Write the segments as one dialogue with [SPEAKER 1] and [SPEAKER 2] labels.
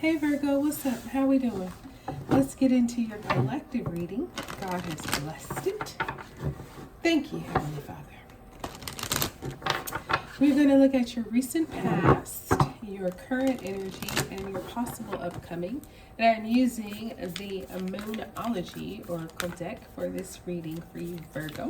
[SPEAKER 1] Hey Virgo, what's up? How we doing? Let's get into your collective reading. God has blessed it. Thank you, Heavenly Father. We're going to look at your recent past, your current energy, and your possible upcoming. And I'm using the Moonology Oracle deck for this reading for you, Virgo.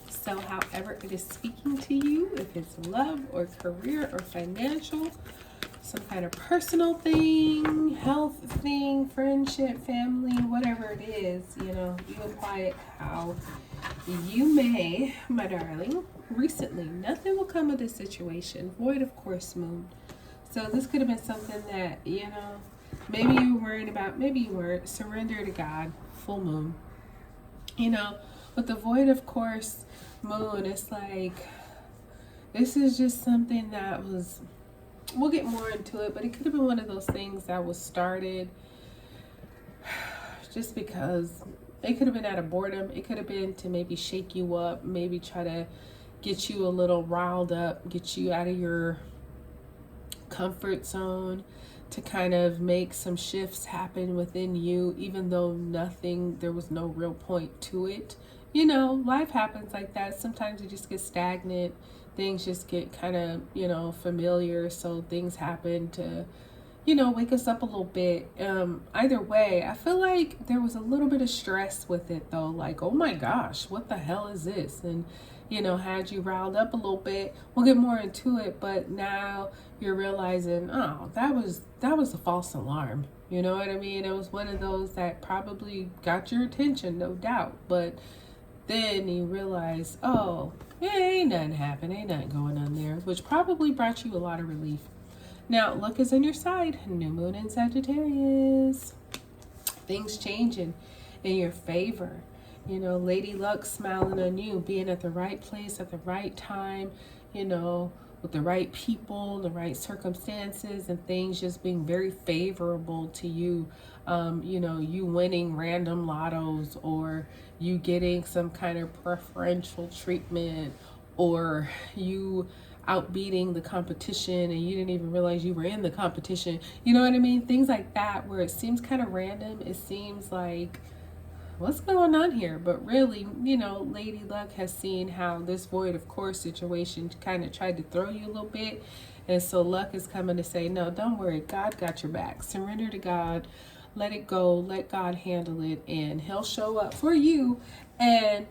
[SPEAKER 1] So however it is speaking to you, if it's love or career or financial, some kind of personal thing, health thing, friendship, family, whatever it is, you apply it how you may, my darling. Recently, nothing will come of this situation. Void of course, moon. So this could have been something that, maybe you were worried about, maybe you weren't. Surrender to God, full moon. With the void of course moon, it's like, this is just something that was, we'll get more into it, but it could have been one of those things that was started just because it could have been out of boredom. It could have been to maybe shake you up, maybe try to get you a little riled up, get you out of your comfort zone, to kind of make some shifts happen within you, even though there was no real point to it. Life happens like that. Sometimes you just get stagnant. Things just get kind of, familiar. So things happen to, wake us up a little bit. Either way, I feel like there was a little bit of stress with it though. Like, oh my gosh, what the hell is this? And, had you riled up a little bit. We'll get more into it, but now you're realizing, oh, that was a false alarm. You know what I mean? It was one of those that probably got your attention, no doubt. But then you realize, oh, ain't nothing happening, ain't nothing going on there, which probably brought you a lot of relief. Now, luck is on your side. New moon in Sagittarius. Things changing in your favor. Lady Luck smiling on you, being at the right place at the right time, with the right people, the right circumstances, and things just being very favorable to you. You winning random lottos, or you getting some kind of preferential treatment, or you outbeating the competition and you didn't even realize you were in the competition. You know what I mean? Things like that, where it seems kind of random. It seems like, what's going on here? But really, Lady Luck has seen how this void of course situation kind of tried to throw you a little bit. And so Luck is coming to say, no, don't worry. God got your back. Surrender to God. Let it go. Let God handle it. And he'll show up for you and,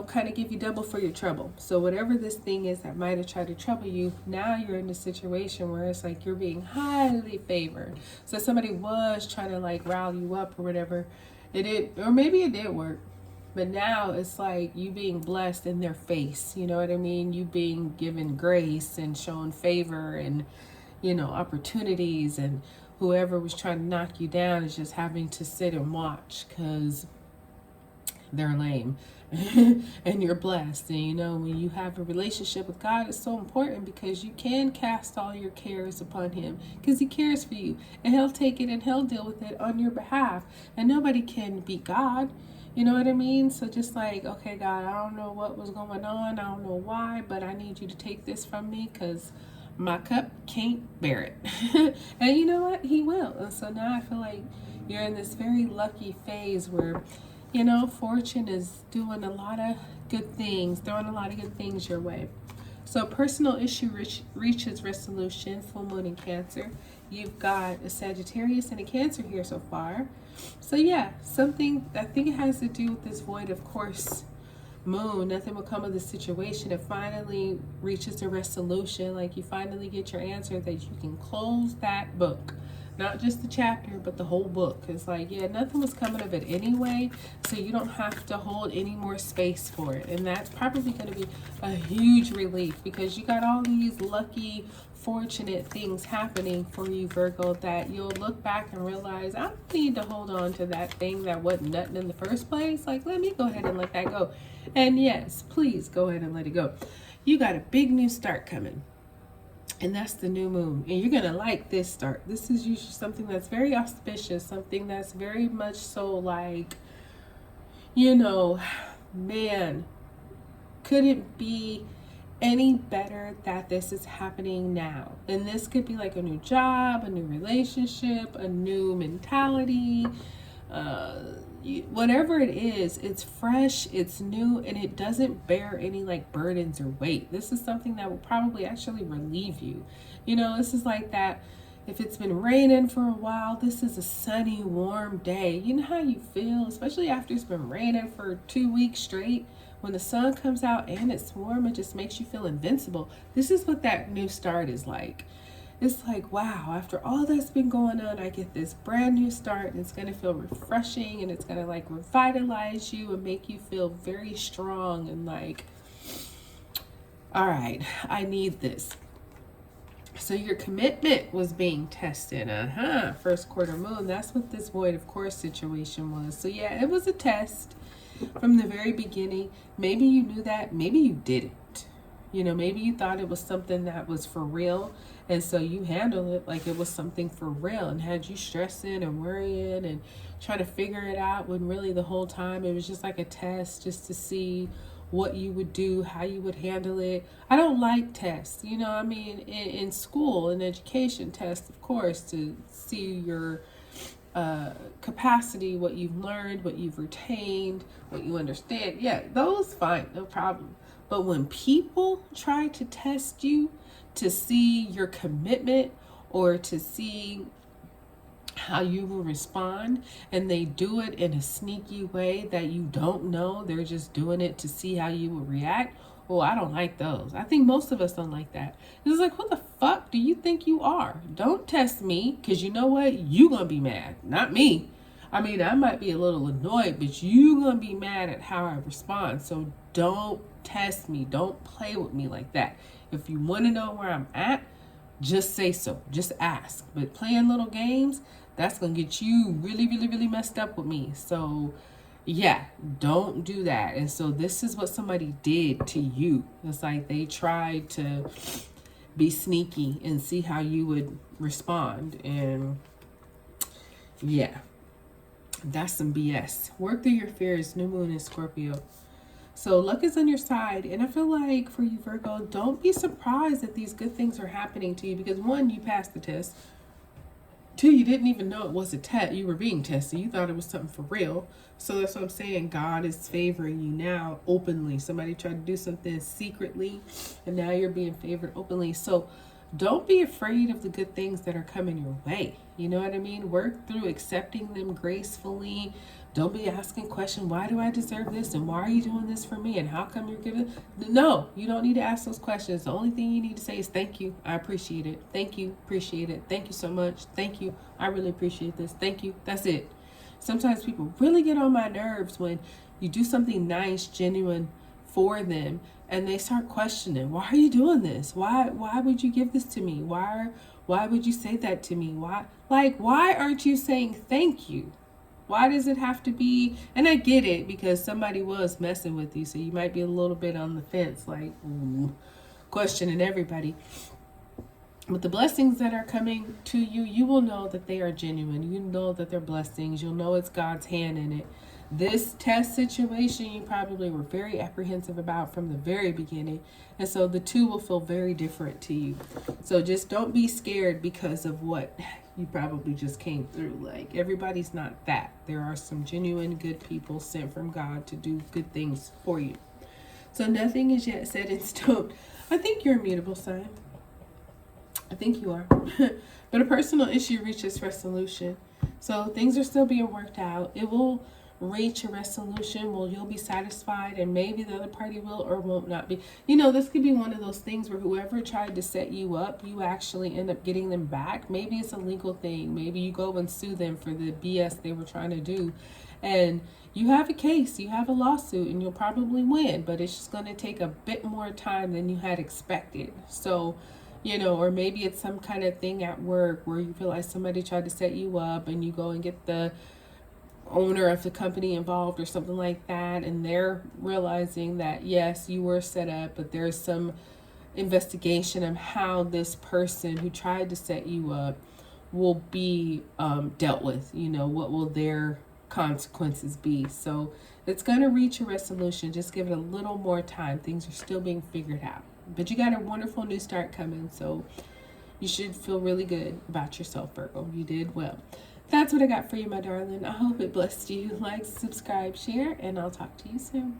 [SPEAKER 1] kind of give you double for your trouble. So whatever this thing is that might have tried to trouble you, now you're in a situation where it's like you're being highly favored. So somebody was trying to like rile you up or whatever. Or maybe it did work, but now it's like you being blessed in their face. You know what I mean? You being given grace and shown favor and, opportunities, and whoever was trying to knock you down is just having to sit and watch because they're lame. And you're blessed. And when you have a relationship with God, it's so important because you can cast all your cares upon him because he cares for you, and he'll take it and he'll deal with it on your behalf. And nobody can beat God. You know what I mean? So just like, okay, God, I don't know what was going on. I don't know why, but I need you to take this from me because my cup can't bear it. And you know what? He will. And so now I feel like you're in this very lucky phase where fortune is doing a lot of good things, throwing a lot of good things your way. So personal issue reaches resolution, full moon in Cancer. You've got a Sagittarius and a Cancer here so far. So yeah, something, I think it has to do with this void of course moon. Nothing will come of the situation. It finally reaches a resolution. Like you finally get your answer that you can close that book. Not just the chapter, but the whole book. It's like, yeah, nothing was coming of it anyway, so you don't have to hold any more space for it. And that's probably going to be a huge relief because you got all these lucky, fortunate things happening for you, Virgo, that you'll look back and realize, I don't need to hold on to that thing that wasn't nothing in the first place. Like, let me go ahead and let that go. And yes, please go ahead and let it go. You got a big new start coming. And that's the new moon. And you're going to like this start. This is usually something that's very auspicious. Something that's very much so like, man, could it be any better that this is happening now. And this could be like a new job, a new relationship, a new mentality, whatever it is. It's fresh, it's new, and it doesn't bear any like burdens or weight. This is something that will probably actually relieve you. This is like that. If it's been raining for a while, this is a sunny, warm day. You know how you feel, especially after it's been raining for 2 weeks straight. When the sun comes out and it's warm, it just makes you feel invincible. This is what that new start is like. It's like, wow, after all that's been going on, I get this brand new start, and it's going to feel refreshing, and it's going to like revitalize you and make you feel very strong and like, all right, I need this. So your commitment was being tested. First quarter moon. That's what this void of course situation was. So yeah, it was a test from the very beginning. Maybe you knew that. Maybe you didn't. Maybe you thought it was something that was for real. And so you handled it like it was something for real and had you stressing and worrying and trying to figure it out, when really the whole time it was just like a test just to see what you would do, how you would handle it. I don't like tests, in school, in education, tests, of course, to see your capacity, what you've learned, what you've retained, what you understand. Yeah, those fine, no problem. But when people try to test you to see your commitment or to see how you will respond, and they do it in a sneaky way that you don't know, they're just doing it to see how you will react. Oh, I don't like those. I think most of us don't like that. It's like, who the fuck do you think you are? Don't test me, because you know what? You gonna be mad, not me. I might be a little annoyed, but you gonna be mad at how I respond. So don't test me. Don't play with me like that. If you want to know where I'm at, just say so. Just ask. But playing little games, that's going to get you really, really, really messed up with me. So, yeah, don't do that. And so this is what somebody did to you. It's like they tried to be sneaky and see how you would respond. And, yeah, that's some BS. Work through your fears. New moon in Scorpio. So luck is on your side. And I feel like for you, Virgo, don't be surprised that these good things are happening to you. Because, one, you passed the test. 2, you didn't even know it was a test. You were being tested. You thought it was something for real. So that's what I'm saying. God is favoring you now openly. Somebody tried to do something secretly, and now you're being favored openly. So don't be afraid of the good things that are coming your way. You know what I mean? Work through accepting them gracefully. Don't be asking questions. Why do I deserve this? And why are you doing this for me? And how come you're giving? No, you don't need to ask those questions. The only thing you need to say is thank you. I appreciate it. Thank you. Appreciate it. Thank you so much. Thank you. I really appreciate this. Thank you. That's it. Sometimes people really get on my nerves when you do something nice, genuine for them, and they start questioning, why are you doing this? Why would you give this to me? Why would you say that to me? Why aren't you saying thank you? Why does it have to be? And I get it, because somebody was messing with you, so you might be a little bit on the fence, like questioning everybody. But the blessings that are coming to you, you will know that they are genuine. You know that they're blessings. You'll know it's God's hand in it. This test situation, you probably were very apprehensive about from the very beginning. And so the two will feel very different to you. So just don't be scared because of what you probably just came through. Like, everybody's not that. There are some genuine good people sent from God to do good things for you. So nothing is yet set in stone. I think you're a mutable sign. I think you are. But a personal issue reaches resolution. So things are still being worked out. It will reach a resolution. Well, you'll be satisfied, and maybe the other party will or won't not be. This could be one of those things where whoever tried to set you up, you actually end up getting them back. Maybe it's a legal thing. Maybe you go and sue them for the BS they were trying to do. And you have a case, you have a lawsuit, and you'll probably win. But it's just going to take a bit more time than you had expected. So, or maybe it's some kind of thing at work where you feel like somebody tried to set you up, and you go and get the owner of the company involved or something like that, and they're realizing that yes, you were set up, but there's some investigation of how this person who tried to set you up will be dealt with. What will their consequences be? So it's going to reach a resolution. Just give it a little more time. Things are still being figured out. But you got a wonderful new start coming, so you should feel really good about yourself, Virgo. You did well. That's what I got for you, my darling. I hope it blessed you. Like, subscribe, share, and I'll talk to you soon.